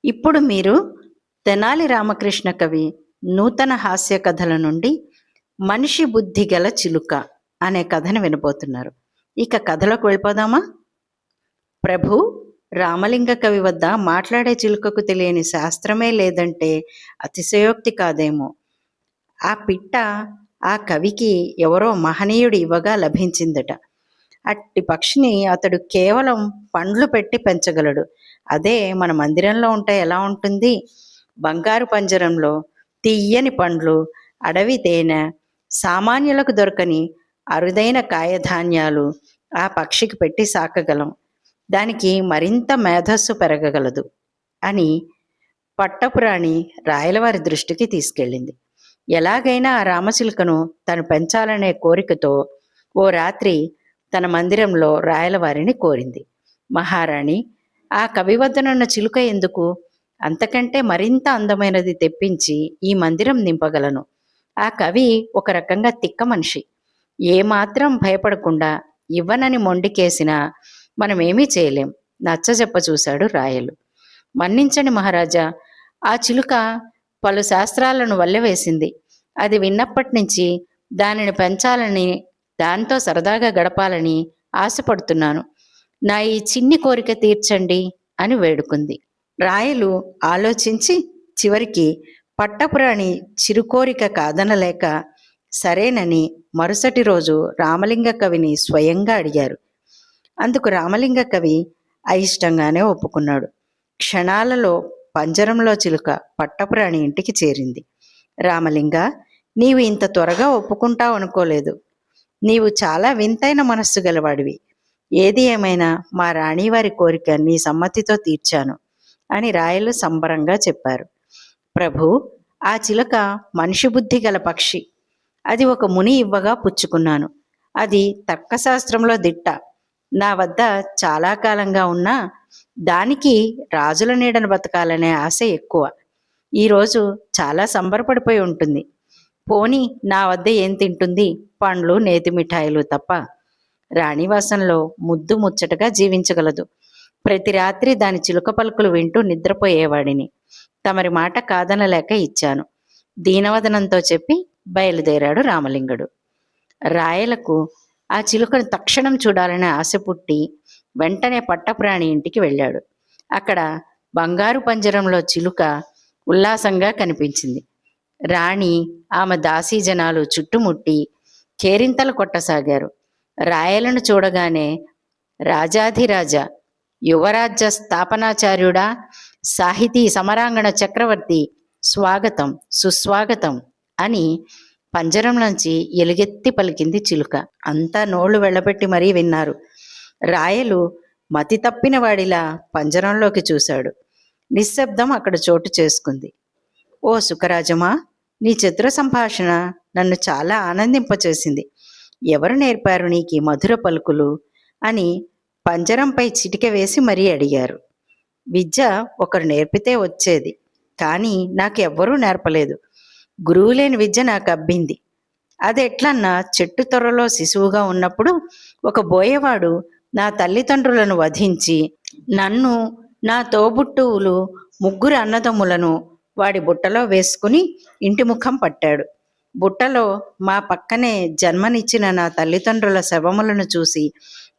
ఇప్పుడు మీరు తెనాలి రామకృష్ణ కవి నూతన హాస్య కథల నుండి మనిషి బుద్ధి గల చిలుక అనే కథను వినబోతున్నారు. ఇక కథలోకి వెళ్ళిపోదామా? ప్రభు, రామలింగ కవి వద్ద మాట్లాడే చిలుకకు తెలియని శాస్త్రమే లేదంటే అతిశయోక్తి కాదేమో. ఆ పిట్ట ఆ కవికి ఎవరో మహనీయుడు ఇవ్వగా లభించిందట. అట్టి పక్షిని అతడు కేవలం పండ్లు పెట్టి పెంచగలడు. అదే మన మందిరంలో ఉంటే ఎలా ఉంటుంది? బంగారు పంజరంలో తీయని పండ్లు, అడవి తేనె, సామాన్యులకు దొరకని అరుదైన కాయధాన్యాలు ఆ పక్షికి పెట్టి సాకగలం. దానికి మరింత మేధస్సు పెరగగలదు అని పట్టపురాణి రాయలవారి దృష్టికి తీసుకెళ్ళింది. ఎలాగైనా ఆ రామచిలుకను తను పెంచాలనే కోరికతో ఓ రాత్రి తన మందిరంలో రాయలవారిని కోరింది. మహారాణి, ఆ కవి వద్దనున్న చిలుక ఎందుకు? అంతకంటే మరింత అందమైనది తెప్పించి ఈ మందిరం నింపగలను. ఆ కవి ఒక రకంగా తిక్క మనిషి. ఏమాత్రం భయపడకుండా ఇవ్వనని మొండికేసినా మనమేమీ చేయలేం. నచ్చజెప్ప చూశాడు రాయలు. మన్నించండి మహారాజా, ఆ చిలుక పలు శాస్త్రాలను వల్లెవేసింది. అది విన్నప్పటి నుంచి దానిని పెంచాలని, దాంతో సరదాగా గడపాలని ఆశపడుతున్నాను. నా ఈ చిన్ని కోరిక తీర్చండి అని వేడుకుంది. రాయలు ఆలోచించి చివరికి పట్టపురాణి చిరుకోరిక కాదనలేక సరేనని మరుసటి రోజు రామలింగ కవిని స్వయంగా అడిగారు. అందుకు రామలింగ కవి అయిష్టంగానే ఒప్పుకున్నాడు. క్షణాలలో పంజరంలో చిలుక పట్టపురాణి ఇంటికి చేరింది. రామలింగ, నీవు ఇంత త్వరగా ఒప్పుకుంటావు అనుకోలేదు. నీవు చాలా వింతైన మనస్సు గలవాడివి. ఏది ఏమైనా మా రాణివారి కోరిక నీ సమ్మతితో తీర్చాను అని రాయలు సంబరంగా చెప్పారు. ప్రభు, ఆ చిలుక మనిషి బుద్ధి గల పక్షి. అది ఒక ముని ఇవ్వగా పుచ్చుకున్నాను. అది తర్కశాస్త్రంలో దిట్ట. నా వద్ద చాలా కాలంగా ఉన్నా దానికి రాజుల నీడను బతకాలనే ఆశ ఎక్కువ. ఈరోజు చాలా సంబరపడిపోయి ఉంటుంది. పోనీ నా వద్ద ఏం తింటుంది? పండ్లు, నేతి మిఠాయిలు తప్ప. రాణివాసంలో ముద్దు ముచ్చటగా జీవించగలదు. ప్రతి రాత్రి దాని చిలుక పలుకులు వింటూ నిద్రపోయేవాడిని. తమరి మాట కాదనలేక ఇచ్చాను. దీనవదనంతో చెప్పి బయలుదేరాడు రామలింగుడు. రాయలకు ఆ చిలుకను తక్షణం చూడాలనే ఆశ పుట్టి వెంటనే పట్టపురాణి ఇంటికి వెళ్ళాడు. అక్కడ బంగారు పంజరంలో చిలుక ఉల్లాసంగా కనిపించింది. రాణి, ఆమె దాసీ జనాలు చుట్టుముట్టి కేరింతలు కొట్టసాగారు. రాయలను చూడగానే రాజాధిరాజ, యువరాజ్య స్థాపనాచార్యుడా, సాహితీ సమరాంగణ చక్రవర్తి, స్వాగతం సుస్వాగతం అని పంజరంలోంచి ఎలుగెత్తి పలికింది చిలుక. అంతా నోళ్లు వెళ్ళబెట్టి మరీ విన్నారు. రాయలు మతి తప్పిన వాడిలా పంజరంలోకి చూశాడు. నిశ్శబ్దం అక్కడ చోటు చేసుకుంది. ఓ సుఖరాజమా, నీ చతుర సంభాషణ నన్ను చాలా ఆనందింపచేసింది. ఎవరు నేర్పారు నీకు మధుర పలుకులు అని పంజరంపై చిటిక వేసి మరీ అడిగారు. విద్య ఒకరు నేర్పితే వచ్చేది, కానీ నాకు ఎవ్వరూ నేర్పలేదు. గురువు లేని విద్య నాకు అబ్బింది. అది ఎట్లన్నా, చెట్టు తొర్రలో శిశువుగా ఉన్నప్పుడు ఒక బోయవాడు నా తల్లిదండ్రులను వధించి నన్ను, నా తోబుట్టువులు, ముగ్గురు అన్నదమ్ములను వాడి బుట్టలో వేసుకుని ఇంటి ముఖం పట్టాడు. బుట్టలో మా పక్కనే జన్మనిచ్చిన నా తల్లిదండ్రుల శవములను చూసి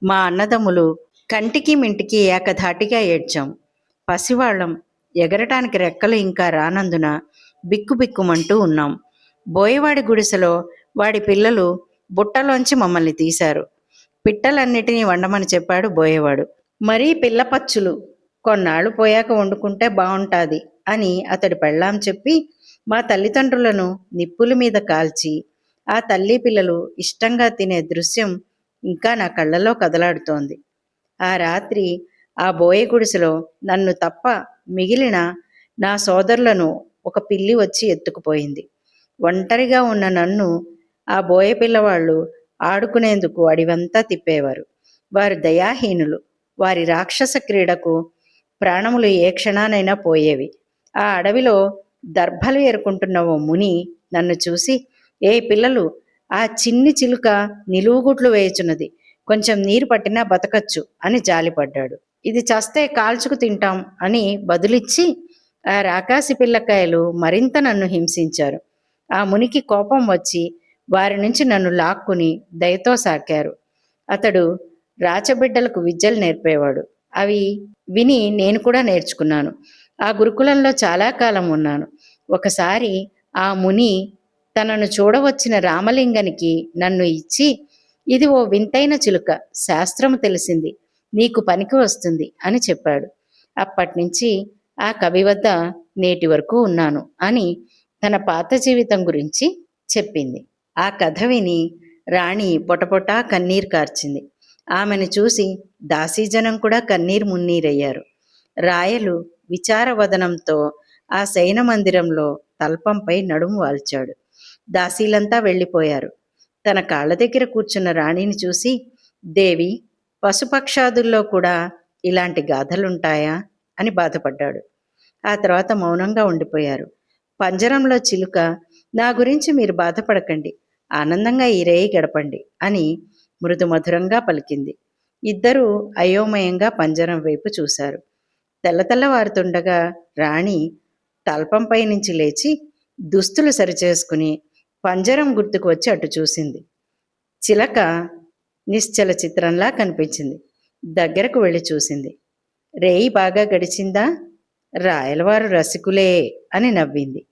మా అన్నదమ్ములు కంటికి మింటికి ఏకధాటిగా ఏడ్చాం. పసివాళ్ళం, ఎగరటానికి రెక్కలు ఇంకా రానందున బిక్కుబిక్కుమంటూ ఉన్నాం. బోయవాడి గుడిసెలో వాడి పిల్లలు బుట్టలోంచి మమ్మల్ని తీశారు. పిట్టలన్నిటినీ వండమని చెప్పాడు బోయవాడు. మరీ పిల్లపచ్చులు కొన్నాళ్ళు పోయాక వండుకుంటే బాగుంటుంది అని అతడి పెళ్ళాం చెప్పి మా తల్లిదండ్రులను నిప్పుల మీద కాల్చి ఆ తల్లి పిల్లలు ఇష్టంగా తినే దృశ్యం ఇంకా నా కళ్ళలో కదలాడుతోంది. ఆ రాత్రి ఆ బోయ గుడిసెలో నన్ను తప్ప మిగిలిన నా సోదరులను ఒక పిల్లి వచ్చి ఎత్తుకుపోయింది. ఒంటరిగా ఉన్న నన్ను ఆ బోయ పిల్లవాళ్ళు ఆడుకునేందుకు అడివంతా తిప్పేవారు. వారు దయాహీనులు. వారి రాక్షస క్రీడకు ప్రాణములు ఏ క్షణానైనా పోయేవి. ఆ అడవిలో దర్భలు ఏరుకుంటున్న ఓ ముని నన్ను చూసి, ఏ పిల్లలు, ఆ చిన్ని చిలుక నిలువుగుట్లు వేయుచున్నది, కొంచెం నీరు పట్టినా బతకచ్చు అని జాలిపడ్డాడు. ఇది చస్తే కాల్చుకు తింటాం అని బదులిచ్చి ఆ రాకాసి పిల్లకాయలు మరింత నన్ను హింసించారు. ఆ మునికి కోపం వచ్చి వారి నుంచి నన్ను లాక్కుని దయతో సాకారు. అతడు రాచబిడ్డలకు విద్యలు నేర్పేవాడు. అవి విని నేను కూడా నేర్చుకున్నాను. ఆ గురుకులంలో చాలా కాలం ఉన్నాను. ఒకసారి ఆ ముని తనను చూడవచ్చిన రామలింగనికి నన్ను ఇచ్చి, ఇది ఓ వింతైన చిలుక, శాస్త్రము తెలిసింది, నీకు పనికి వస్తుంది అని చెప్పాడు. అప్పటినుంచి ఆ కవి వద్ద నేటి వరకు ఉన్నాను అని తన పాత జీవితం గురించి చెప్పింది. ఆ కథ విని రాణి బొటబొటా కన్నీరు కార్చింది. ఆమెను చూసి దాసీజనం కూడా కన్నీరు మున్నీరయ్యారు. రాయలు విచారవదనంతో ఆ శయన మందిరంలో తల్పంపై నడుము వాల్చాడు. దాసీలంతా వెళ్ళిపోయారు. తన కాళ్ళ దగ్గర కూర్చున్న రాణిని చూసి, దేవి, పశుపక్షాదుల్లో కూడా ఇలాంటి గాథలుంటాయా అని బాధపడ్డాడు. ఆ తర్వాత మౌనంగా ఉండిపోయారు. పంజరంలో చిలుక, నా గురించి మీరు బాధపడకండి, ఆనందంగా ఈ రేయి గడపండి అని మృదు మధురంగా పలికింది. ఇద్దరూ అయోమయంగా పంజరం వైపు చూశారు. తెల్లవారుతుండగా రాణి తల్పంపై నుంచి లేచి దుస్తులు సరిచేసుకుని పంజరం గుర్తుకు వచ్చి అటు చూసింది. చిలక నిశ్చల చిత్రంలా కనిపించింది. దగ్గరకు వెళ్ళి చూసింది. రేయి బాగా గడిచిందా? రాయలవారు రసికులే అని నవ్వింది.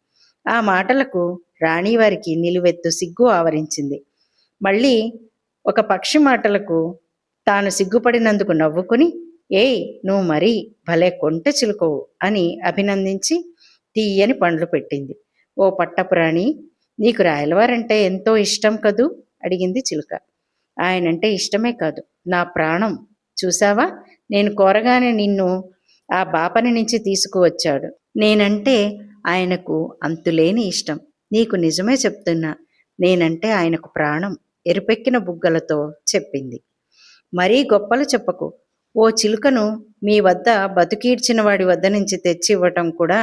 ఆ మాటలకు రాణివారికి నిలువెత్తు సిగ్గు ఆవరించింది. మళ్ళీ ఒక పక్షి మాటలకు తాను సిగ్గుపడినందుకు నవ్వుకుని, ఏయ్, నువ్వు మరీ భలే కొంటె చిలుకవు అని అభినందించి తీయని పండ్లు పెట్టింది. ఓ పట్టపురాణి, నీకు రాయలవారంటే ఎంతో ఇష్టం కదూ అడిగింది చిలుక. ఆయనంటే ఇష్టమే కాదు, నా ప్రాణం. చూసావా, నేను కోరగానే నిన్ను ఆ బాపని నుంచి తీసుకువచ్చాడు. నేనంటే ఆయనకు అంతులేని ఇష్టం. నీకు నిజమే చెప్తున్నా, నేనంటే ఆయనకు ప్రాణం ఎరుపెక్కిన బుగ్గలతో చెప్పింది. మరీ గొప్పలు చెప్పకు. ఓ చిలుకను మీ వద్ద బతుకీడ్చిన వాడి వద్ద నుంచి తెచ్చి ఇవ్వటం కూడా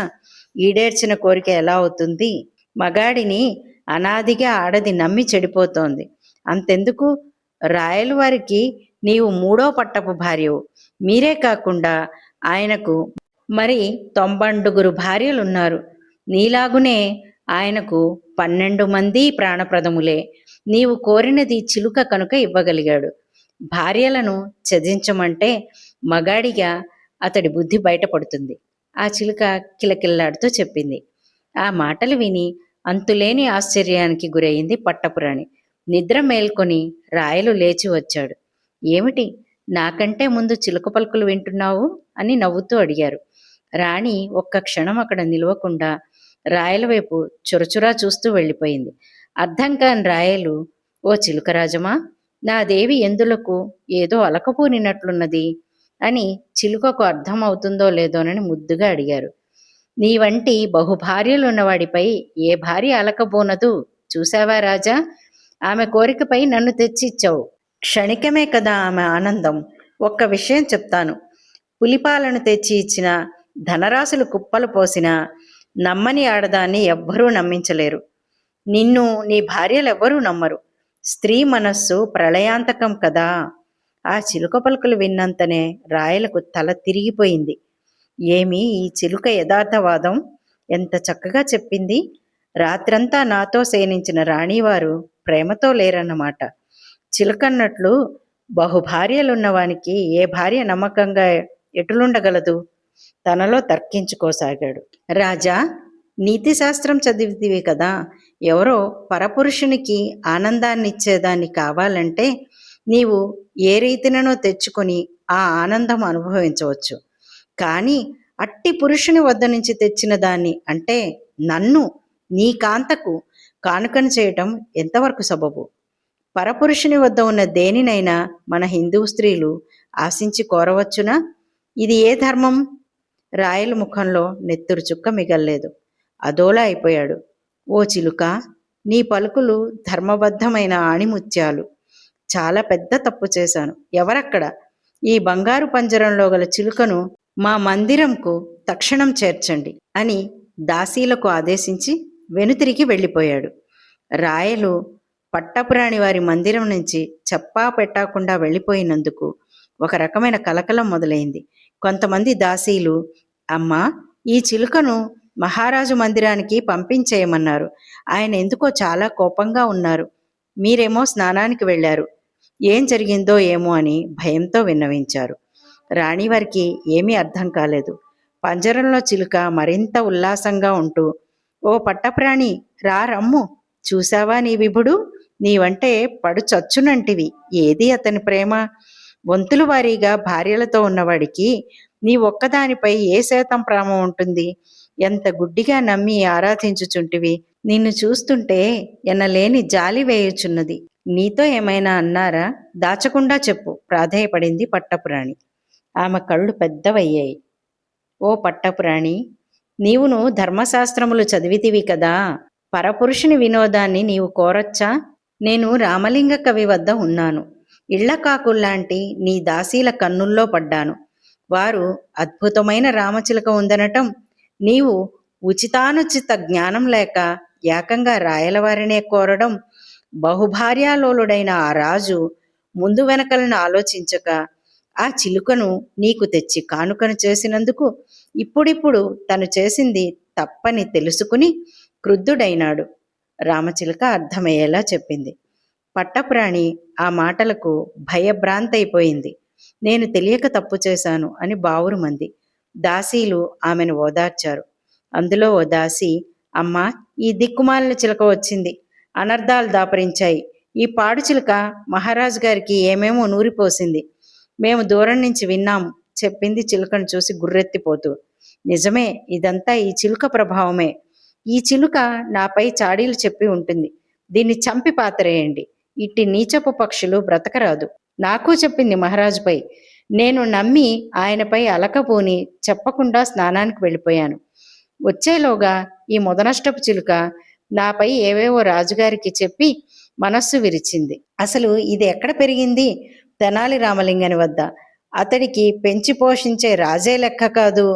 ఈడేర్చిన కోరిక ఎలా అవుతుంది? మగాడిని అనాదిగా ఆడది నమ్మి చెడిపోతోంది. అంతెందుకు, రాయలు వారికి నీవు 3వ పట్టపు భార్యవు. మీరే కాకుండా ఆయనకు మరి 92 భార్యలున్నారు. నీలాగునే ఆయనకు 12 మంది ప్రాణప్రదములే. నీవు కోరినది చిలుక కనుక ఇవ్వగలిగాడు. భార్యలను త్యజించమంటే మగాడిగా అతడి బుద్ధి బయటపడుతుంది. ఆ చిలుక కిలకిల్లాడుతూ చెప్పింది. ఆ మాటలు విని అంతులేని ఆశ్చర్యానికి గురయింది పట్టపురాణి. నిద్ర మేల్కొని రాయలు లేచి వచ్చాడు. ఏమిటి, నాకంటే ముందు చిలుక పలుకులు వింటున్నావు అని నవ్వుతూ అడిగారు. రాణి ఒక్క క్షణం అక్కడ నిలవకుండా రాయల వైపు చురచురా చూస్తూ వెళ్ళిపోయింది. అర్థం కాని రాయలు, ఓ చిలుకరాజమా, నా దేవి ఎందులకు ఏదో అలకపోనినట్లున్నది అని చిలుకకు అర్థం అవుతుందో లేదోనని ముద్దుగా అడిగారు. నీ వంటి బహుభార్యలున్నవాడిపై ఏ భార్య అలకబోనదు, చూశావా రాజా, ఆమె కోరికపై నన్ను తెచ్చిచ్చావు. క్షణికమే కదా ఆమె ఆనందం. ఒక్క విషయం చెప్తాను, పులిపాలను తెచ్చి ఇచ్చిన, ధనరాశులు కుప్పలు పోసిన నమ్మని ఆడదాన్ని ఎవ్వరూ నమ్మించలేరు. నిన్ను నీ భార్యలెవ్వరూ నమ్మరు. స్త్రీ మనస్సు ప్రళయాంతకం కదా. ఆ చిలుక పలుకులు విన్నంతనే రాయలకు తల తిరిగిపోయింది. ఏమి ఈ చిలుక యథార్థవాదం, ఎంత చక్కగా చెప్పింది. రాత్రంతా నాతో శయనించిన రాణివారు ప్రేమతో లేరన్నమాట. చిలుకన్నట్లు బహుభార్యలున్నవానికి ఏ భార్య నమ్మకంగా ఎటులుండగలదు? తనలో తర్కించుకోసాగాడు. రాజా, నీతిశాస్త్రం చదివితివి కదా, ఎవరో పరపురుషునికి ఆనందాన్నిచ్చేదాన్ని కావాలంటే నీవు ఏ రీతినో తెచ్చుకొని ఆ ఆనందం అనుభవించవచ్చు. కానీ అట్టి పురుషుని వద్ద నుంచి తెచ్చిన దాన్ని, అంటే నన్ను, నీ కాంతకు కానుకను చేయటం ఎంతవరకు సబబు? పరపురుషుని వద్ద ఉన్న దేనినైనా మన హిందూ స్త్రీలు ఆశించి కోరవచ్చునా? ఇది ఏ ధర్మం? రాయల ముఖంలో నెత్తురు చుక్క మిగల్లేదు. అదోలా అయిపోయాడు. ఓ చిలుక, నీ పలుకులు ధర్మబద్ధమైన ఆణిముత్యాలు. చాలా పెద్ద తప్పు చేశాను. ఎవరక్కడ? ఈ బంగారు పంజరంలో గల చిలుకను మా మందిరంకు తక్షణం చేర్చండి అని దాసీలకు ఆదేశించి వెనుతిరిగి వెళ్ళిపోయాడు. రాయలు పట్టపురాణి వారి మందిరం నుంచి చెప్పా పెట్టకుండా వెళ్ళిపోయినందుకు ఒక రకమైన కలకలం మొదలైంది. కొంతమంది దాసీలు, అమ్మా, ఈ చిలుకను మహారాజు మందిరానికి పంపించేయమన్నారు. ఆయన ఎందుకో చాలా కోపంగా ఉన్నారు. మీరేమో స్నానానికి వెళ్ళారు. ఏం జరిగిందో ఏమో అని భయంతో విన్నవించారు. రాణివారికి ఏమీ అర్థం కాలేదు. పంజరంలో చిలుక మరింత ఉల్లాసంగా ఉంటూ, ఓ పట్టప్రాణి, రమ్ము, చూశావా నీ విభుడు, నీవంటే పడు చచ్చునంటివి, ఏది అతని ప్రేమ? వంతుల వారీగా భార్యలతో ఉన్నవాడికి నీ ఒక్కదానిపై ఏ శాతం ప్రేమ ఉంటుంది? ఎంత గుడ్డిగా నమ్మి ఆరాధించుచుంటివి. నిన్ను చూస్తుంటే ఎనలేని జాలి వేయుచున్నది. నీతో ఏమైనా అన్నారా? దాచకుండా చెప్పు, ప్రాధేయపడింది పట్టపురాణి. ఆమె కళ్ళు పెద్దవయ్యాయి. ఓ పట్టపురాణి, నీవును ధర్మశాస్త్రములు చదివితివి కదా, పరపురుషుని వినోదాన్ని నీవు కోరొచ్చా? నేను రామలింగ కవి వద్ద ఉన్నాను. ఇళ్లకాకుల్లాంటి నీ దాసీల కన్నుల్లో పడ్డాను. వారు అద్భుతమైన రామచిలుక ఉందనటం, నీవు ఉచితానుచిత జ్ఞానం లేక ఏకంగా రాయలవారినే కోరడం, బహుభార్యాలోలుడైన ఆ రాజు ముందు వెనకలను ఆలోచించక ఆ చిలుకను నీకు తెచ్చి కానుకను చేసినందుకు ఇప్పుడిప్పుడు తను చేసింది తప్పని తెలుసుకుని క్రుద్ధుడైనాడు. రామచిలుక అర్థమయ్యేలా చెప్పింది. పట్టపురాణి ఆ మాటలకు భయభ్రాంతైపోయింది. నేను తెలియక తప్పు చేశాను అని బావురుమంది. దాసీలు ఆమెను ఓదార్చారు. అందులో ఓ దాసి, అమ్మా, ఈ దిక్కుమాలిన చిలుక వచ్చింది, అనర్థాలు దాపరించాయి. ఈ పాడు చిలుక మహారాజు గారికి ఏమేమో నూరిపోసింది. మేము దూరం నుంచి విన్నాము, చెప్పింది చిలుకను చూసి గుర్రెత్తిపోతూ. నిజమే, ఇదంతా ఈ చిలుక ప్రభావమే. ఈ చిలుక నాపై చాడీలు చెప్పి ఉంటుంది. దీన్ని చంపి పాతరేయండి. ఇట్టి నీచపు పక్షులు బ్రతకరాదు. నాకు చెప్పింది మహారాజుపై. నేను నమ్మి ఆయనపై అలకబూని చెప్పకుండా స్నానానికి వెళ్ళిపోయాను. వచ్చేలోగా ఈ మొదనష్టపు చిలుక నాపై ఏవేవో రాజుగారికి చెప్పి మనస్సు విరిచింది. అసలు ఇది ఎక్కడ పెరిగింది? తెనాలి రామలింగని వద్ద. అతడికి పెంచి పోషించే రాజే లెక్క కాదు.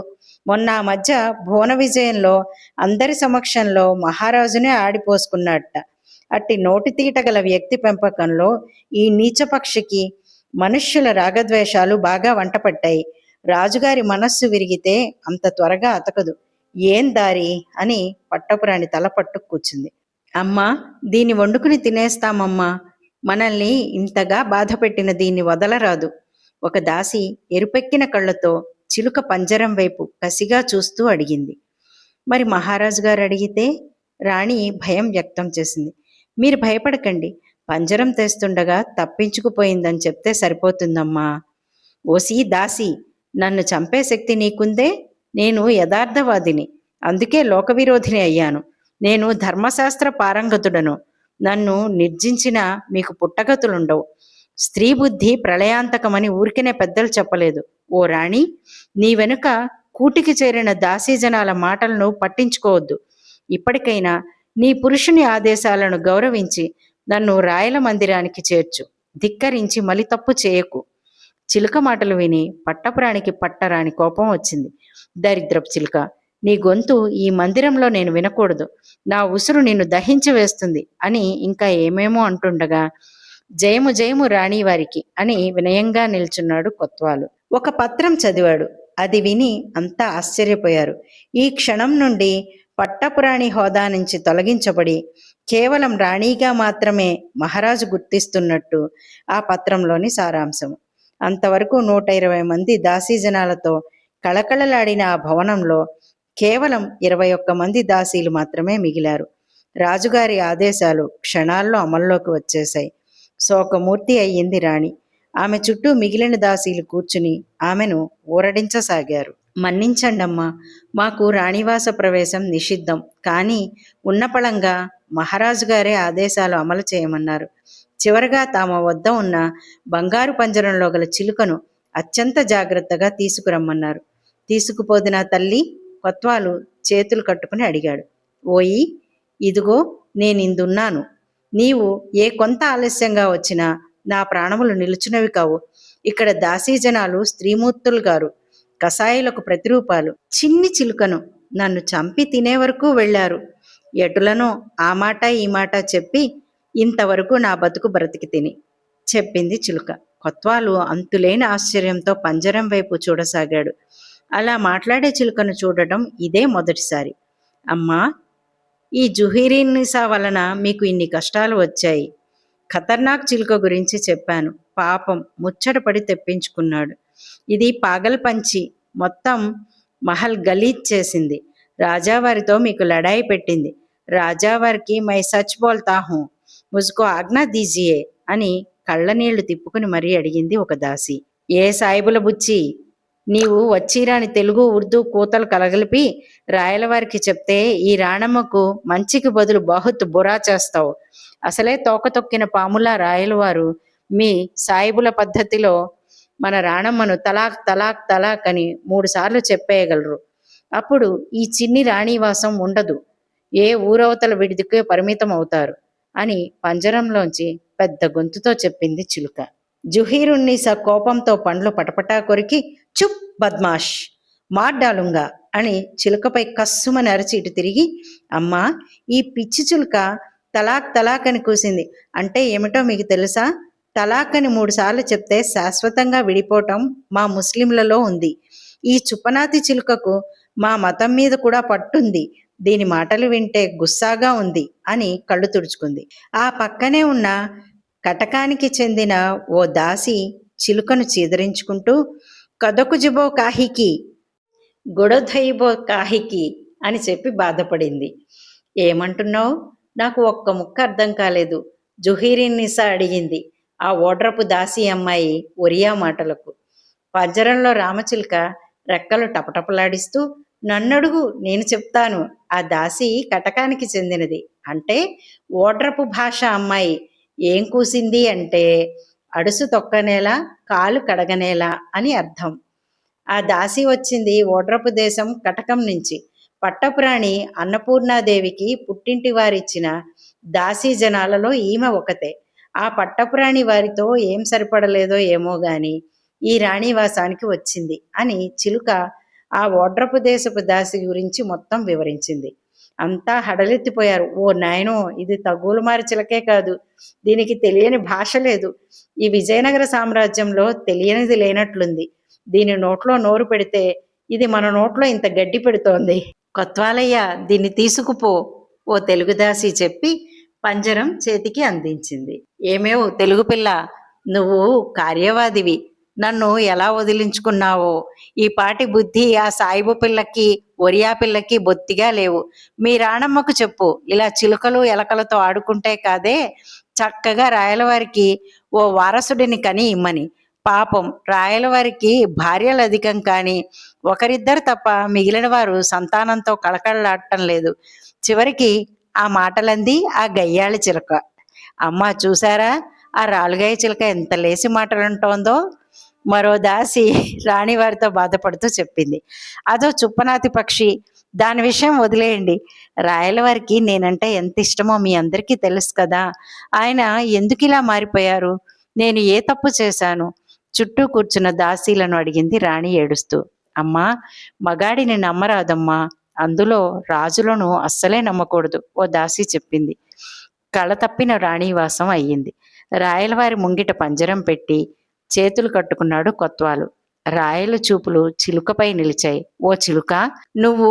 మొన్న ఆ మధ్య భువన విజయంలో అందరి సమక్షంలో మహారాజునే ఆడిపోసుకున్నట్ట. అట్టి నోటి తీట గల వ్యక్తి పెంపకంలో ఈ నీచపక్షికి మనుష్యుల రాగద్వేషాలు బాగా వంటపట్టాయి. రాజుగారి మనస్సు విరిగితే అంత త్వరగా అతకదు. ఏం దారి అని పట్టపురాణి తల పట్టు కూర్చుంది. అమ్మా, దీన్ని వండుకుని తినేస్తామమ్మా. మనల్ని ఇంతగా బాధపెట్టిన దీన్ని వదలరాదు. ఒక దాసి ఎరుపెక్కిన కళ్ళతో చిలుక పంజరం వైపు కసిగా చూస్తూ అడిగింది. మరి మహారాజు గారు అడిగితే? రాణి భయం వ్యక్తం చేసింది. మీరు భయపడకండి, పంజరం తెస్తుండగా తప్పించుకుపోయిందని చెప్తే సరిపోతుందమ్మా. ఓసి దాసి, నన్ను చంపే శక్తి నీకుందే. నేను యథార్థవాదిని, అందుకే లోకవిరోధిని అయ్యాను. నేను ధర్మశాస్త్ర పారంగతుడను. నన్ను నిర్జించినా మీకు పుట్టగతులుండవు. స్త్రీ బుద్ధి ప్రళయాంతకమని ఊరికనే పెద్దలు చెప్పలేదు. ఓ రాణి, నీ వెనుక కూటికి చేరిన దాసీజనాల మాటలను పట్టించుకోవద్దు. ఇప్పటికైనా నీ పురుషుని ఆదేశాలను గౌరవించి నన్ను రాయల మందిరానికి చేర్చు. ధిక్కరించి మలి తప్పు చేయకు. చిలుక మాటలు విని పట్టపురాణికి పట్టరాని కోపం వచ్చింది. దరిద్రపు చిలుక, నీ గొంతు ఈ మందిరంలో నేను వినకూడదు. నా ఉసురు నిన్ను దహించి వేస్తుంది అని ఇంకా ఏమేమో అంటుండగా, జయము జయము రాణివారికి అని వినయంగా నిల్చున్నాడు కొత్వాలు. ఒక పత్రం చదివాడు. అది విని అంతా ఆశ్చర్యపోయారు. ఈ క్షణం నుండి పట్టపురాణి హోదా నుంచి తొలగించబడి కేవలం రాణిగా మాత్రమే మహారాజు గుర్తిస్తున్నట్టు ఆ పత్రంలోని సారాంశము. అంతవరకు 120 మంది దాసీజనాలతో కళకళలాడిన ఆ భవనంలో కేవలం 21 మంది దాసీలు మాత్రమే మిగిలారు. రాజుగారి ఆదేశాలు క్షణాల్లో అమల్లోకి వచ్చేశాయి. శోకమూర్తి అయ్యింది రాణి. ఆమె చుట్టూ మిగిలిన దాసీలు కూర్చుని ఆమెను ఊరడించసాగారు. మన్నించండమ్మా, మాకు రాణివాస ప్రవేశం నిషిద్ధం. కానీ ఉన్నపళంగా మహారాజు గారే ఆదేశాలు అమలు చేయమన్నారు. చివరగా తమ వద్ద ఉన్న బంగారు పంజరంలో గల చిలుకను అత్యంత జాగ్రత్తగా తీసుకురమ్మన్నారు. తీసుకుపోదినా తల్లి? కొత్వాలు చేతులు కట్టుకుని అడిగాడు. ఓయి, ఇదిగో నేనిందున్నాను. నీవు ఏ కొంత ఆలస్యంగా వచ్చినా నా ప్రాణములు నిలుచునవి కావు. ఇక్కడ దాసీజనాలు స్త్రీమూర్తులు గారు, కసాయిలకు ప్రతిరూపాలు. చిన్ని చిలుకను నన్ను చంపి తినే వరకు వెళ్ళారు. ఎటులనో ఆ మాట ఈ మాట చెప్పి ఇంతవరకు నా బతుకు బ్రతికి తిని, చెప్పింది చిలుక. కొత్వాలు అంతులేని ఆశ్చర్యంతో పంజరం వైపు చూడసాగాడు. అలా మాట్లాడే చిలుకను చూడటం ఇదే మొదటిసారి. అమ్మా, ఈ జుహీరిన్నిసా వలన మీకు ఇన్ని కష్టాలు వచ్చాయి. ఖతర్నాక్ చిలుక గురించి చెప్పాను. పాపం ముచ్చటపడి తెప్పించుకున్నాడు. ఇది పాగల్ పంచి మొత్తం మహల్ గలీజ్ చేసింది. రాజావారితో మీకు లడాయి పెట్టింది. రాజావారికి మై సచ్ బోల్తా హూ, ముజ్కో ఆజ్ఞా దీజియే అని కళ్ళనీళ్లు తిప్పుకుని మరీ అడిగింది ఒక దాసి. ఏ సాయిబుల బుచ్చి, నీవు వచ్చిరాని తెలుగు ఉర్దూ కూతలు కలగలిపి రాయలవారికి చెప్తే ఈ రాణమ్మకు మంచికి బదులు బహుత్ బురా చేస్తావు. అసలే తోక తొక్కిన పాములా రాయలవారు మీ సాయిబుల పద్ధతిలో మన రాణమ్మను తలాక్ తలాక్ తలాక్ అని 3 సార్లు చెప్పేయగలరు. అప్పుడు ఈ చిన్ని రాణివాసం ఉండదు. ఏ ఊరవతల విడిదికే పరిమితం అవుతారు అని పంజరంలోంచి పెద్ద గొంతుతో చెప్పింది చిలుక. జుహీరున్నీసా కోపంతో పండ్లు పటపటా కొరికి, చుప్ బద్మాష్, మార్ డాలుంగా అని చిలుకపై కస్సుమని అరచి ఇటు తిరిగి, అమ్మా, ఈ పిచ్చి చిలుక తలాక్ తలాక్ అని కూసింది. అంటే ఏమిటో మీకు తెలుసా? తలాక్ అని 3 సార్లు చెప్తే శాశ్వతంగా విడిపోవటం మా ముస్లింలలో ఉంది. ఈ చుప్పనాతి చిలుకకు మా మతం మీద కూడా పట్టుంది. దీని మాటలు వింటే గుస్సాగా ఉంది అని కళ్ళు తుడుచుకుంది. ఆ పక్కనే ఉన్న కటకానికి చెందిన ఓ దాసి చిలుకను చీదరించుకుంటూ, కదకుజిబో కాహికి, గొడొధయిబో కాహికి అని చెప్పి బాధపడింది. ఏమంటున్నావు? నాకు ఒక్క ముక్క అర్థం కాలేదు, జుహీరిన్నిసా అడిగింది ఆ ఓడ్రపు దాసి అమ్మాయి ఒరియా మాటలకు. పంజరంలో రామచిలుక రెక్కలు టపటపలాడిస్తూ, నన్నడుగు, నేను చెప్తాను. ఆ దాసి కటకానికి చెందినది. అంటే ఓడ్రపు భాష అమ్మాయి. ఏం కూసింది అంటే అడుసు తొక్కనేలా, కాలు కడగనేలా అని అర్థం. ఆ దాసి వచ్చింది ఓడ్రపు దేశం కటకం నుంచి. పట్టపురాణి అన్నపూర్ణాదేవికి పుట్టింటి వారిచ్చిన దాసీ జనాలలో ఈమె ఒకతే. ఆ పట్టపురాణి వారితో ఏం సరిపడలేదో ఏమో గాని ఈ రాణివాసానికి వచ్చింది అని చిలుక ఆ ఓడ్రపు దేశపు దాసి గురించి మొత్తం వివరించింది. అంతా హడలెత్తిపోయారు. ఓ నాయనో, ఇది తగూలుమారి చిలకే కాదు, దీనికి తెలియని భాష లేదు. ఈ విజయనగర సామ్రాజ్యంలో తెలియనిది లేనట్లుంది. దీని నోట్లో నోరు పెడితే ఇది మన నోట్లో ఇంత గడ్డి పెడుతోంది. కొత్వాలయ్య, దీన్ని తీసుకుపో, ఓ తెలుగుదాసి చెప్పి పంజరం చేతికి అందించింది. ఏమేవ్ తెలుగు పిల్ల, నువ్వు కార్యవాదివి. నన్ను ఎలా వదిలించుకున్నావో. ఈ పాటి బుద్ధి ఆ సాయిబు పిల్లకి, ఒరియా పిల్లకి బొత్తిగా లేవు. మీ రాణమ్మకు చెప్పు, ఇలా చిలుకలు ఎలకలతో ఆడుకుంటే కాదే, చక్కగా రాయలవారికి ఓ వారసుడిని కని ఇమ్మని. పాపం రాయలవారికి భార్యలు అధికం, కానీ ఒకరిద్దరు తప్ప మిగిలిన వారు సంతానంతో కళకళలాడటం లేదు. చివరికి ఆ మాటలంది ఆ గయ్యాళి చిలక. అమ్మా, చూసారా ఆ రాలుగాయ చిలక ఎంత లేసి మాటలంటోందో? మరో దాసి రాణివారితో బాధపడుతూ చెప్పింది. అదో చుప్పనాతి పక్షి, దాని విషయం వదిలేయండి. రాయలవారికి నేనంటే ఎంత ఇష్టమో మీ అందరికీ తెలుసు కదా. ఆయన ఎందుకు ఇలా మారిపోయారు? నేను ఏ తప్పు చేశాను? చుట్టూ కూర్చున్న దాసీలను అడిగింది రాణి ఏడుస్తూ. అమ్మా, మగాడిని నమ్మరాదమ్మా, అందులో రాజులను అస్సలే నమ్మకూడదు, ఓ దాసి చెప్పింది. కళ తప్పిన రాణివాసం అయ్యింది. రాయలవారి ముంగిట పంజరం పెట్టి చేతులు కట్టుకున్నాడు కొత్వాలు. రాయల చూపులు చిలుకపై నిలిచాయి. ఓ చిలుక, నువ్వు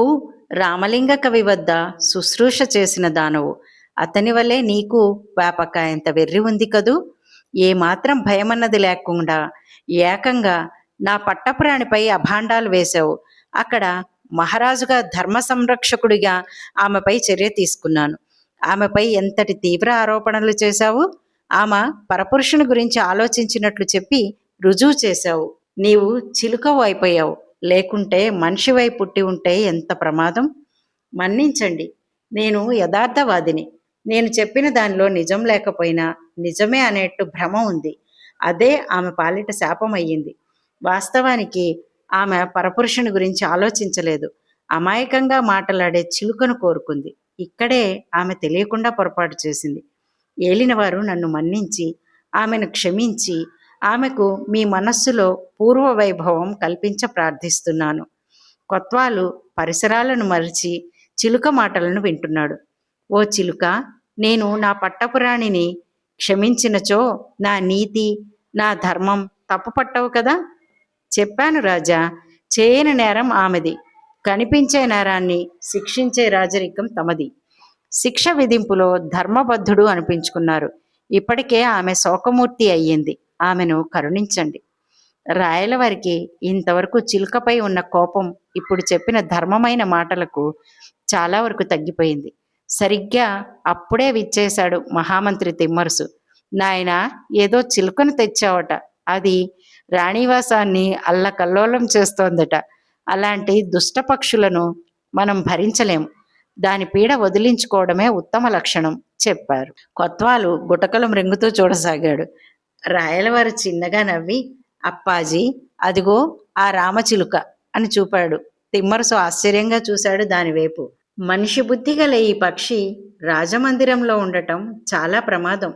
రామలింగ కవి వద్ద శుశ్రూష చేసిన దానవు. అతని వల్లే నీకు వేపకాయంత వెర్రి ఉంది కదూ. ఏమాత్రం భయమన్నది లేకుండా ఏకంగా నా పట్టపురాణిపై అభాండాలు వేశావు. అక్కడ మహారాజుగా ధర్మ సంరక్షకుడిగా ఆమెపై చర్య తీసుకున్నాను. ఆమెపై ఎంతటి తీవ్ర ఆరోపణలు చేశావు. ఆమె పరపురుషుని గురించి ఆలోచించినట్లు చెప్పి రుజువు చేశావు. నీవు చిలుకవు అయిపోయావు. లేకుంటే మనిషివై పుట్టి ఉంటే ఎంత ప్రమాదం. మన్నించండి, నేను యథార్థవాదిని. నేను చెప్పిన దానిలో నిజం లేకపోయినా నిజమే అనేట్టు భ్రమ ఉంది. అదే ఆమె పాలిట శాపం అయ్యింది. వాస్తవానికి ఆమె పరపురుషుని గురించి ఆలోచించలేదు. అమాయకంగా మాట్లాడే చిలుకను కోరుకుంది. ఇక్కడే ఆమె తెలియకుండా పొరపాటు చేసింది. ఏలినవారు నన్ను మన్నించి ఆమెను క్షమించి ఆమెకు మీ మనస్సులో పూర్వ వైభవం కల్పించ ప్రార్థిస్తున్నాను. కొత్వాలు పరిసరాలను మరిచి చిలుక మాటలను వింటున్నాడు. ఓ చిలుక, నేను నా పట్టపురాణిని క్షమించినచో నా నీతి, నా ధర్మం తప్పు పట్టవు కదా. చెప్పాను రాజా, చేయని నేరం ఆమెది, కనిపించే నేరాన్ని శిక్షించే రాజరికం తమది. శిక్ష విధింపులో ధర్మబద్ధుడు అనిపించుకున్నారు. ఇప్పటికే ఆమె శోకమూర్తి అయ్యింది, ఆమెను కరుణించండి. రాయలవారికి ఇంతవరకు చిలుకపై ఉన్న కోపం ఇప్పుడు చెప్పిన ధర్మమైన మాటలకు చాలా వరకు తగ్గిపోయింది. సరిగ్గా అప్పుడే విచ్చేశాడు మహామంత్రి తిమ్మరుసు. నాయనా, ఏదో చిలుకను తెచ్చావట, అది రాణివాసాన్ని అల్లకల్లోలం చేస్తోందట. అలాంటి దుష్టపక్షులను మనం భరించలేం, దాని పీడ వదిలించుకోవడమే ఉత్తమ లక్షణం చెప్పారు. కొత్వాలు గుటకలు మృంగుతూ చూడసాగాడు. రాయలవారు చిన్నగా నవ్వి, అప్పాజీ, అదిగో ఆ రామచిలుక అని చూపాడు. తిమ్మరుసు ఆశ్చర్యంగా చూశాడు దానివైపు. మనిషి బుద్ధి గల ఈ పక్షి రాజమందిరంలో ఉండటం చాలా ప్రమాదం.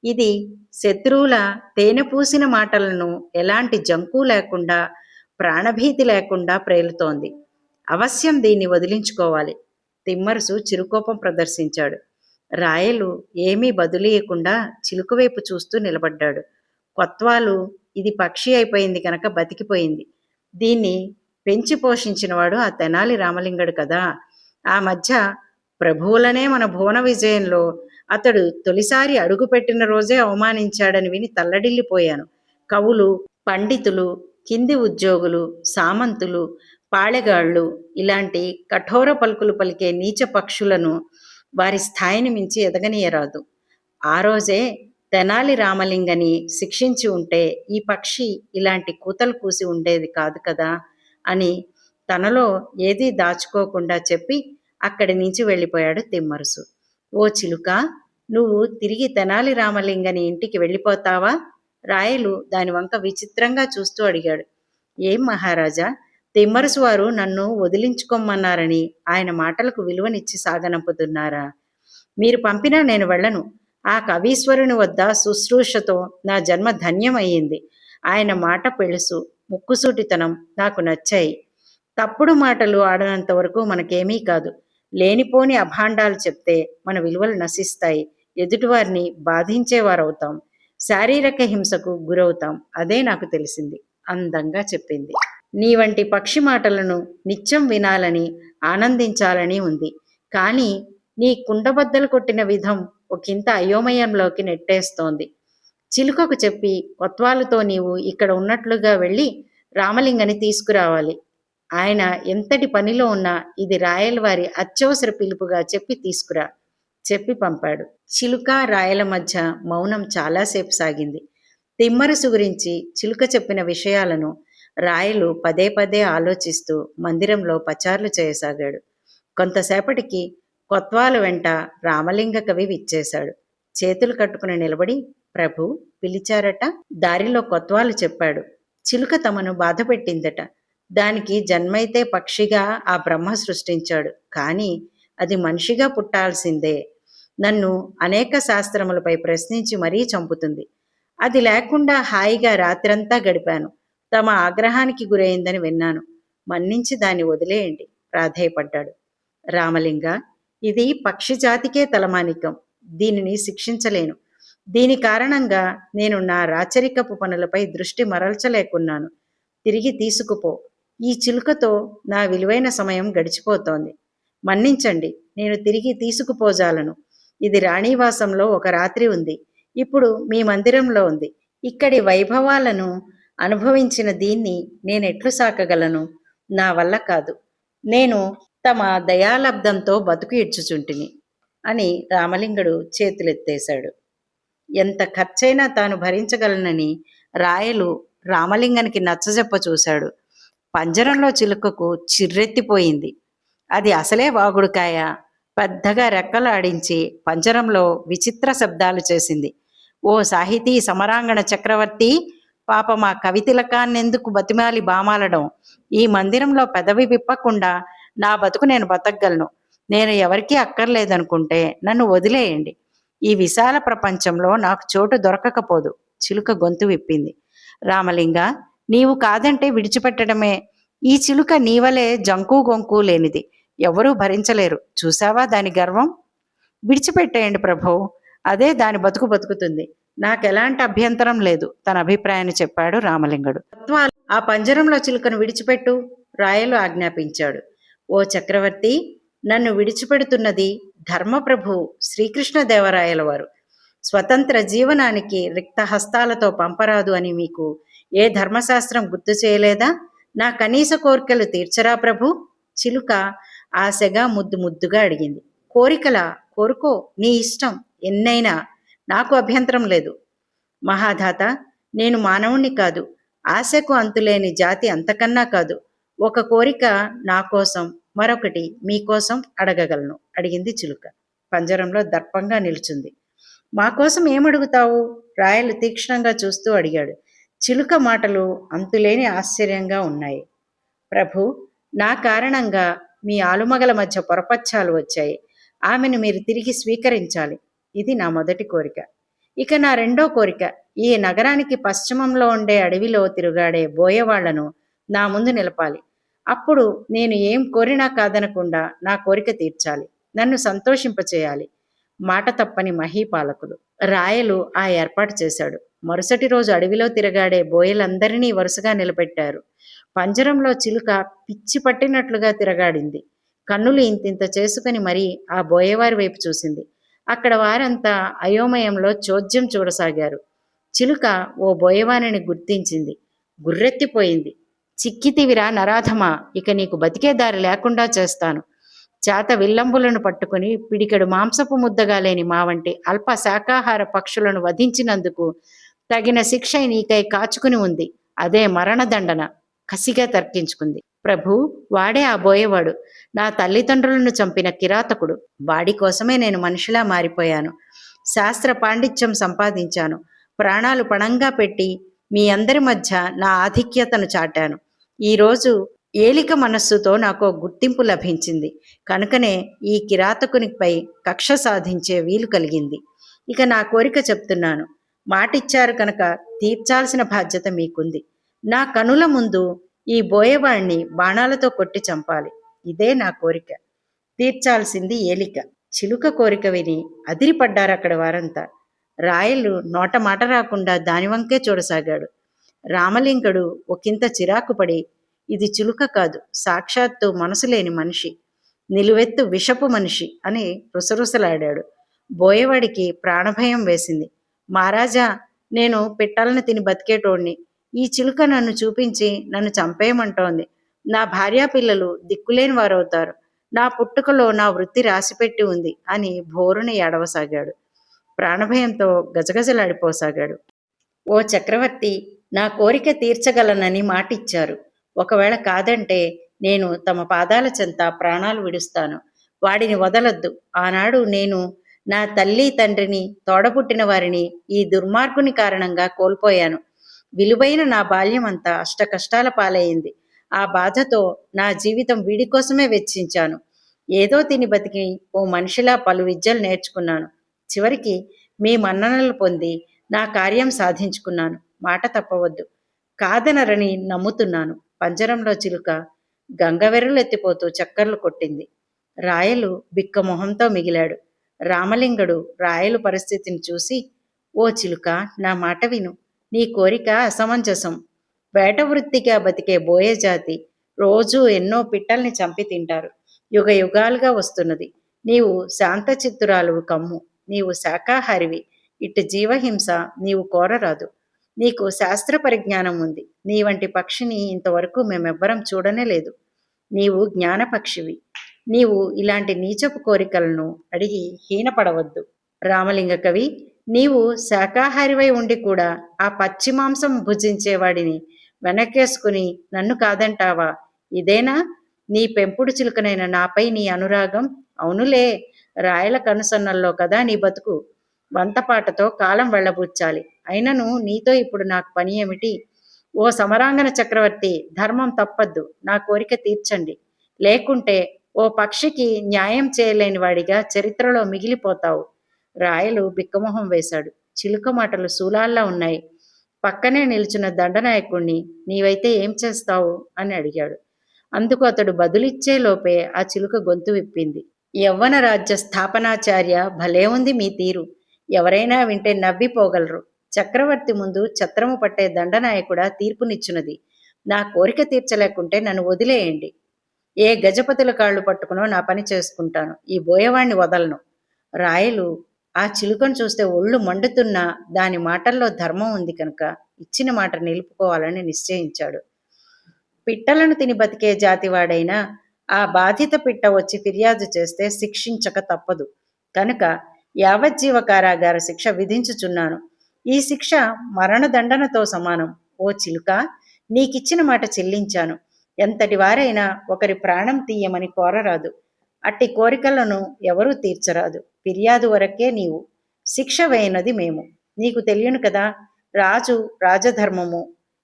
ఇది శత్రువుల తేనె పూసిన మాటలను ఎలాంటి జంకు లేకుండా, ప్రాణభీతి లేకుండా ప్రేలుతోంది. అవశ్యం దీన్ని వదిలించుకోవాలి. తిమ్మరుసు చిరుకోపం ప్రదర్శించాడు. రాయలు ఏమీ బదులీయకుండా చిలుకవైపు చూస్తూ నిలబడ్డాడు. కొత్వాలు, ఇది పక్షి అయిపోయింది కనుక బతికిపోయింది. దీన్ని పెంచి పోషించినవాడు ఆ తెనాలి రామలింగడు కదా. ఆ మధ్య ప్రభువులనే మన భువన విజయంలో అతడు తొలిసారి అడుగుపెట్టిన రోజే అవమానించాడని విని తల్లడిల్లిపోయాను. కవులు, పండితులు, కింది ఉద్యోగులు, సామంతులు, పాళెగాళ్ళు ఇలాంటి కఠోర పలుకులు పలికే నీచ పక్షులను వారి స్థాయిని మించి ఎదగనీయరాదు. ఆ రోజే తెనాలి రామలింగని శిక్షించి ఉంటే ఈ పక్షి ఇలాంటి కూతలు కూసి ఉండేది కాదు కదా అని తనలో ఏదీ దాచుకోకుండా చెప్పి అక్కడి నుంచి వెళ్ళిపోయాడు తిమ్మరుసు. ఓ చిలుక, నువ్వు తిరిగి తెనాలి రామలింగని ఇంటికి వెళ్ళిపోతావా? రాయలు దాని వంక విచిత్రంగా చూస్తూ అడిగాడు. ఏం మహారాజా, తిమ్మరుసు వారు నన్ను వదిలించుకోమన్నారని ఆయన మాటలకు విలువనిచ్చి సాగనంపుతున్నారా? మీరు పంపినా నేను వెళ్ళను. ఆ కవీశ్వరుని వద్ద శుశ్రూషతో నా జన్మ ధన్యమయ్యింది. ఆయన మాట పెళుసు, ముక్కుసూటితనం నాకు నచ్చాయి. తప్పుడు మాటలు ఆడనంత వరకు మనకేమీ కాదు. లేనిపోని అభాండాలు చెప్తే మన విలువలు నశిస్తాయి, ఎదుటివారిని బాధించేవారవుతాం, శారీరక హింసకు గురవుతాం. అదే నాకు తెలిసింది అందంగా చెప్పింది. నీ వంటి పక్షి మాటలను నిత్యం వినాలని, ఆనందించాలని ఉంది. కానీ నీ కుండబద్దలు కొట్టిన విధం ఒకంత అయోమయంలోకి నెట్టేస్తోంది. చిలుకకు చెప్పి కొత్వాలుతో నీవు ఇక్కడ ఉన్నట్లుగా వెళ్ళి రామలింగని తీసుకురావాలి. ఆయన ఎంతటి పనిలో ఉన్నా ఇది రాయలవారి అత్యవసర పిలుపుగా చెప్పి తీసుకురా చెప్పి పంపాడు. చిలుక రాయల మధ్య మౌనం చాలాసేపు సాగింది. తిమ్మరుసు గురించి చిలుక చెప్పిన విషయాలను రాయలు పదే పదే ఆలోచిస్తూ మందిరంలో పచార్లు చేయసాగాడు. కొంతసేపటికి కొత్వాలు వెంట రామలింగ కవి విచ్చేశాడు. చేతులు కట్టుకుని నిలబడి, ప్రభు పిలిచారట. దారిలో కొత్వాలు చెప్పాడు, చిలుక తమను బాధ పెట్టిందట. దానికి జన్మైతే పక్షిగా ఆ బ్రహ్మ సృష్టించాడు, కానీ అది మనిషిగా పుట్టాల్సిందే. నన్ను అనేక శాస్త్రములపై ప్రశ్నించి మరీ చంపుతుంది. అది లేకుండా హాయిగా రాత్రంతా గడిపాను. తమ ఆగ్రహానికి గురైందని విన్నాను. మన్నించి దాన్ని వదిలేయండి ప్రాధేయపడ్డాడు. రామలింగ, ఇది పక్షి జాతికే తలమానికం. దీనిని శిక్షించలేను. దీని కారణంగా నేను నా రాచరికపు పనులపై దృష్టి మరల్చలేకున్నాను. తిరిగి తీసుకుపో. ఈ చిలుకతో నా విలువైన సమయం గడిచిపోతోంది. మన్నించండి, నేను తిరిగి తీసుకుపోజాలను. ఇది రాణివాసంలో ఒక రాత్రి ఉంది. ఇప్పుడు మీ మందిరంలో ఉంది. ఇక్కడి వైభవాలను అనుభవించిన దీన్ని నేనెట్లు సాకగలను? నా వల్ల కాదు. నేను తమ దయాలబ్ధంతో బతుకు ఇడ్చుచుంటిని అని రామలింగడు చేతులెత్తేశాడు. ఎంత ఖర్చైనా తాను భరించగలనని రాయలు రామలింగానికి నచ్చజెప్ప చూశాడు. పంజరంలో చిలుకకు చిర్రెత్తిపోయింది. అది అసలే వాగుడుకాయ. పెద్దగా రెక్కలాడించి పంజరంలో విచిత్ర శబ్దాలు చేసింది. ఓ సాహితీ సమరాంగణ చక్రవర్తి, పాప మా కవితిలకాన్నెందుకు బతిమాలి బామాలడం? ఈ మందిరంలో పెదవి విప్పకుండా నా బతుకు నేను బతకగలను. నేను ఎవరికీ అక్కర్లేదనుకుంటే నన్ను వదిలేయండి. ఈ విశాల ప్రపంచంలో నాకు చోటు దొరకకపోదు. చిలుక గొంతు విప్పింది. రామలింగ, నీవు కాదంటే విడిచిపెట్టడమే. ఈ చిలుక నీవలే జంకు గొంకు లేనిది. ఎవరూ భరించలేరు. చూసావా దాని గర్వం? విడిచిపెట్టేయండి ప్రభు, అదే దాని బతుకు బతుకుతుంది. నాకెలాంటి అభ్యంతరం లేదు, తన అభిప్రాయాన్ని చెప్పాడు రామలింగడు. ఆ పంజరంలో చిలుకను విడిచిపెట్టు, రాయలు ఆజ్ఞాపించాడు. ఓ చక్రవర్తి, నన్ను విడిచిపెడుతున్నది ధర్మప్రభు శ్రీకృష్ణదేవరాయల వారు. స్వతంత్ర జీవనానికి రిక్త హస్తాలతో పంపరాదు అని మీకు ఏ ధర్మశాస్త్రం గుర్తు చేయలేదా? నా కనీస కోరికలు తీర్చరా ప్రభు? చిలుక ఆశగా ముద్దుగా అడిగింది. కోరికలా? కోరుకో, నీ ఇష్టం, ఎన్నైనా, నాకు అభ్యంతరం లేదు. మహాధాత, నేను మానవుణ్ణి కాదు, ఆశకు అంతులేని జాతి అంతకన్నా కాదు. ఒక కోరిక నా కోసం, మరొకటి మీకోసం అడగగలను అడిగింది చిలుక. పంజరంలో దర్పంగా నిల్చుంది. మా కోసం ఏమడుగుతావు? రాయలు తీక్షణంగా చూస్తూ అడిగాడు. చిలుక మాటలు అంతులేని ఆశ్చర్యంగా ఉన్నాయి. ప్రభు, నా కారణంగా మీ ఆలుమగల మధ్య పొరపచ్చాలు వచ్చాయి. ఆమెను మీరు తిరిగి స్వీకరించాలి. ఇది నా మొదటి కోరిక. ఇక నా రెండో కోరిక, ఈ నగరానికి పశ్చిమంలో ఉండే అడవిలో తిరుగాడే బోయవాళ్లను నా ముందు నిలపాలి. అప్పుడు నేను ఏం కోరినా కాదనకుండా నా కోరిక తీర్చాలి, నన్ను సంతోషింపచేయాలి. మాట తప్పని మహీపాలకులు. రాయలు ఆ ఏర్పాటు చేశాడు. మరుసటి రోజు అడవిలో తిరగాడే బోయలందరినీ వరుసగా నిలబెట్టారు. పంజరంలో చిలుక పిచ్చి పట్టినట్లుగా తిరగాడింది. కన్నులు ఇంతింత చేసుకుని మరీ ఆ బోయేవారి వైపు చూసింది. అక్కడ వారంతా అయోమయంలో చోద్యం చూడసాగారు. చిలుక ఓ బోయవానిని గుర్తించింది. గుర్రెత్తిపోయింది. చిక్కితివిరా నరాధమా, ఇక నీకు బతికే దారి లేకుండా చేస్తాను. చేత విల్లంబులను పట్టుకుని పిడికెడు మాంసపు ముద్దగా లేని మా వంటి అల్ప శాకాహార పక్షులను వధించినందుకు తగిన శిక్ష నీకై కాచుకుని ఉంది. అదే మరణదండన, కసిగా తర్కించుకుంది. ప్రభు, వాడే ఆ బోయేవాడు, నా తల్లిదండ్రులను చంపిన కిరాతకుడు. వాడి కోసమే నేను మనిషిలా మారిపోయాను. శాస్త్ర పాండిత్యం సంపాదించాను. ప్రాణాలు పణంగా పెట్టి మీ అందరి మధ్య నా ఆధిక్యతను చాటాను. ఈరోజు ఏలిక మనస్సుతో నాకు గుర్తింపు లభించింది. కనుకనే ఈ కిరాతకునిపై కక్ష సాధించే వీలు కలిగింది. ఇక నా కోరిక చెప్తున్నాను. మాటిచ్చారు కనుక తీర్చాల్సిన బాధ్యత మీకుంది. నా కనుల ముందు ఈ బోయేవాణ్ణి బాణాలతో కొట్టి చంపాలి. ఇదే నా కోరిక. తీర్చాల్సింది ఏలిక. చిలుక కోరిక విని అదిరిపడ్డారు అక్కడ వారంతా. రాయలు నోట మాట రాకుండా దానివంకే చూడసాగాడు. రామలింగడు ఒకంత చిరాకుపడి, ఇది చిలుక కాదు, సాక్షాత్తు మనసు లేని మనిషి, నిలువెత్తు విషపు మనిషి అని రుసరుసలాడాడు. బోయేవాడికి ప్రాణభయం వేసింది. మహారాజా, నేను పిట్టలను తిని బతికేటోడిని. ఈ చిలుక నన్ను చూపించి నన్ను చంపేయమంటోంది. నా భార్యా పిల్లలు దిక్కులేని వారవుతారు. నా పుట్టుకలో నా వృత్తి రాసిపెట్టి ఉంది అని భోరుని ఏడవసాగాడు. ప్రాణభయంతో గజగజలాడిపోసాగాడు. ఓ చక్రవర్తి, నా కోరిక తీర్చగలనని మాటిచ్చారు. ఒకవేళ కాదంటే నేను తమ పాదాల చెంత ప్రాణాలు విడుస్తాను. వాడిని వదలొద్దు. ఆనాడు నేను నా తల్లి తండ్రిని, తోడపుట్టిన వారిని ఈ దుర్మార్గుని కారణంగా కోల్పోయాను. విలువైన నా బాల్యం అంతా అష్టకష్టాల పాలయ్యింది. ఆ బాధతో నా జీవితం వీడి కోసమే వెచ్చించాను. ఏదో తిని బతికి ఓ మనిషిలా పలు విద్యలు నేర్చుకున్నాను. చివరికి మీ మన్ననలు పొంది నా కార్యం సాధించుకున్నాను. మాట తప్పవద్దు. కాదనరని నమ్ముతున్నాను. పంజరంలో చిలుక గంగవెర్రులెత్తిపోతూ చక్కర్లు కొట్టింది. రాయలు బిక్కమొహంతో మిగిలాడు. రామలింగడు రాయలు పరిస్థితిని చూసి, ఓ చిలుక, నా మాట విను. నీ కోరిక అసమంజసం. వేట వృత్తిగా బతికే బోయే జాతి రోజూ ఎన్నో పిట్టల్ని చంపి తింటారు. యుగ యుగాలుగా వస్తున్నది. నీవు శాంతచిత్తురాలువు కమ్ము. నీవు శాకాహారివి. ఇటు జీవహింస నీవు కోరరాదు. నీకు శాస్త్ర పరిజ్ఞానం ఉంది. నీ వంటి పక్షిని ఇంతవరకు మేమెవ్వరం చూడనే లేదు. నీవు జ్ఞానపక్షివి. నీవు ఇలాంటి నీచపు కోరికలను అడిగి హీనపడవద్దు. రామలింగ కవి, నీవు శాకాహారివై ఉండి కూడా ఆ పచ్చి మాంసం భుజించేవాడిని వెనకేసుకుని నన్ను కాదంటావా? ఇదేనా నీ పెంపుడు చిలుకనైన నాపై నీ అనురాగం? అవునులే, రాయల కనుసన్నల్లో కదా నీ బతుకు. వంతపాటతో కాలం వెళ్ళబుచ్చాలి. అయినను నీతో ఇప్పుడు నాకు పని ఏమిటి? ఓ సమరాంగన చక్రవర్తి, ధర్మం తప్పద్దు. నా కోరిక తీర్చండి. లేకుంటే ఓ పక్షికి న్యాయం చేయలేని వాడిగా చరిత్రలో మిగిలిపోతావు. రాయలు బిక్కమొహం వేశాడు. చిలుక మాటలు శూలాల్లా ఉన్నాయి. పక్కనే నిల్చున్న దండనాయకుణ్ణి, నీవైతే ఏం చేస్తావు అని అడిగాడు. అందుకు అతడు బదులిచ్చే లోపే ఆ చిలుక గొంతు విప్పింది. యవ్వన రాజ్య స్థాపనాచార్య, భలే ఉంది మీ తీరు. ఎవరైనా వింటే నవ్విపోగలరు. చక్రవర్తి ముందు ఛత్రము పట్టే దండనాయకుడా తీర్పునిచ్చునది. నా కోరిక తీర్చలేకుంటే నన్ను వదిలేయండి. ఏ గజపతుల కాళ్ళు పట్టుకునో నా పని చేసుకుంటాను. ఈ బోయవాణ్ణి వదలను. రాయలు ఆ చిలుకను చూస్తే ఒళ్ళు మండుతున్నా దాని మాటల్లో ధర్మం ఉంది కనుక ఇచ్చిన మాట నిలుపుకోవాలని నిశ్చయించాడు. పిట్టలను తిని బతికే జాతివాడైనా ఆ బాధిత పిట్ట వచ్చి ఫిర్యాదు చేస్తే శిక్షించక తప్పదు. కనుక యావజ్జీవ కారాగార శిక్ష విధించుచున్నాను. ఈ శిక్ష మరణదండనతో సమానం. ఓ చిలుక, నీకిచ్చిన మాట చెల్లించాను. ఎంతటి వారైనా ఒకరి ప్రాణం తీయమని కోరరాదు. అట్టి కోరికలను ఎవరూ తీర్చరాదు. ఫిర్యాదు వరకే నీవు, శిక్ష వేయనది మేము. నీకు తెలియను కదా రాజు రాజధర్మము.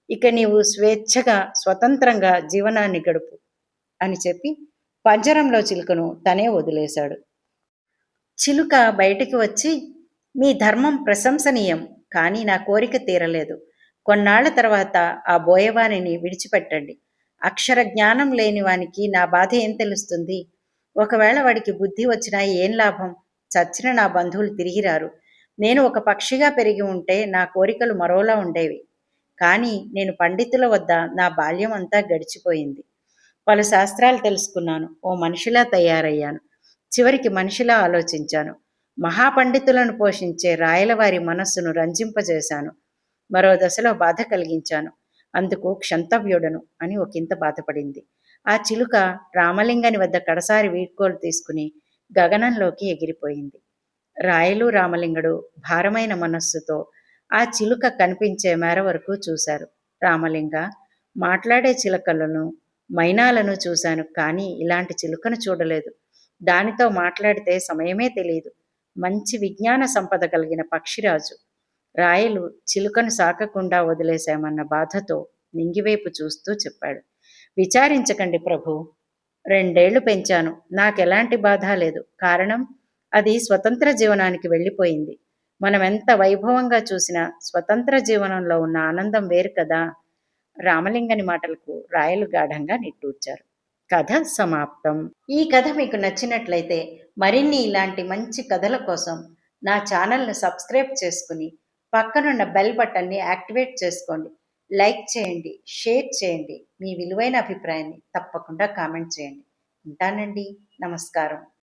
ఇక నీవు స్వేచ్ఛగా స్వతంత్రంగా జీవనాన్ని గడుపు అని చెప్పి పంజరంలో చిలుకను తనే వదిలేశాడు. చిలుక బయటికి వచ్చి, మీ ధర్మం ప్రశంసనీయం, కానీ నా కోరిక తీరలేదు. కొన్నాళ్ల తర్వాత ఆ బోయవానిని విడిచిపెట్టండి. అక్షర జ్ఞానం లేని వానికి నా బాధ ఏం తెలుస్తుంది? ఒకవేళ వాడికి బుద్ధి వచ్చినా ఏం లాభం? చచ్చిన నా బంధువులు తిరిగి రారు. నేను ఒక పక్షిగా పెరిగి ఉంటే నా కోరికలు మరోలా ఉండేవి. కానీ నేను పండితుల వద్ద నా బాల్యం అంతా గడిచిపోయింది. పలు శాస్త్రాలు తెలుసుకున్నాను. ఓ మనిషిలా తయారయ్యాను. చివరికి మనిషిలా ఆలోచించాను. మహాపండితులను పోషించే రాయలవారి మనస్సును రంజింపజేశాను. మరో దశలో బాధ కలిగించాను. అందుకు క్షంతవ్యుడను అని ఒకంత బాధపడింది. ఆ చిలుక రామలింగని వద్ద కడసారి వీడ్కోలు తీసుకుని గగనంలోకి ఎగిరిపోయింది. రాయలు రామలింగడు భారమైన మనస్సుతో ఆ చిలుక కనిపించే మేర వరకు చూశారు. రామలింగ, మాట్లాడే చిలుకలను మైనాలను చూశాను, కానీ ఇలాంటి చిలుకను చూడలేదు. దానితో మాట్లాడితే సమయమే తెలియదు. మంచి విజ్ఞాన సంపద కలిగిన పక్షిరాజు. రాయలు చిలుకను సాకకుండా వదిలేశామన్న బాధతో నింగివైపు చూస్తూ చెప్పాడు. విచారించకండి ప్రభు, 2 ఏళ్లు పెంచాను. నాకెలాంటి బాధ లేదు. కారణం, అది స్వతంత్ర జీవనానికి వెళ్ళిపోయింది. మనం ఎంత వైభవంగా చూసినా స్వతంత్ర జీవనంలో ఉన్న ఆనందం వేరు కదా. రామలింగని మాటలకు రాయలు గాఢంగా నిట్టూర్చారు. కథ సమాప్తం. ఈ కథ మీకు నచ్చినట్లయితే మరిన్ని ఇలాంటి మంచి కథల కోసం నా ఛానల్ను సబ్స్క్రైబ్ చేసుకుని పక్కనున్న బెల్ బటన్ని యాక్టివేట్ చేసుకోండి. లైక్ చేయండి, షేర్ చేయండి. మీ విలువైన అభిప్రాయాన్ని తప్పకుండా కామెంట్ చేయండి. ఉంటానండి. నమస్కారం.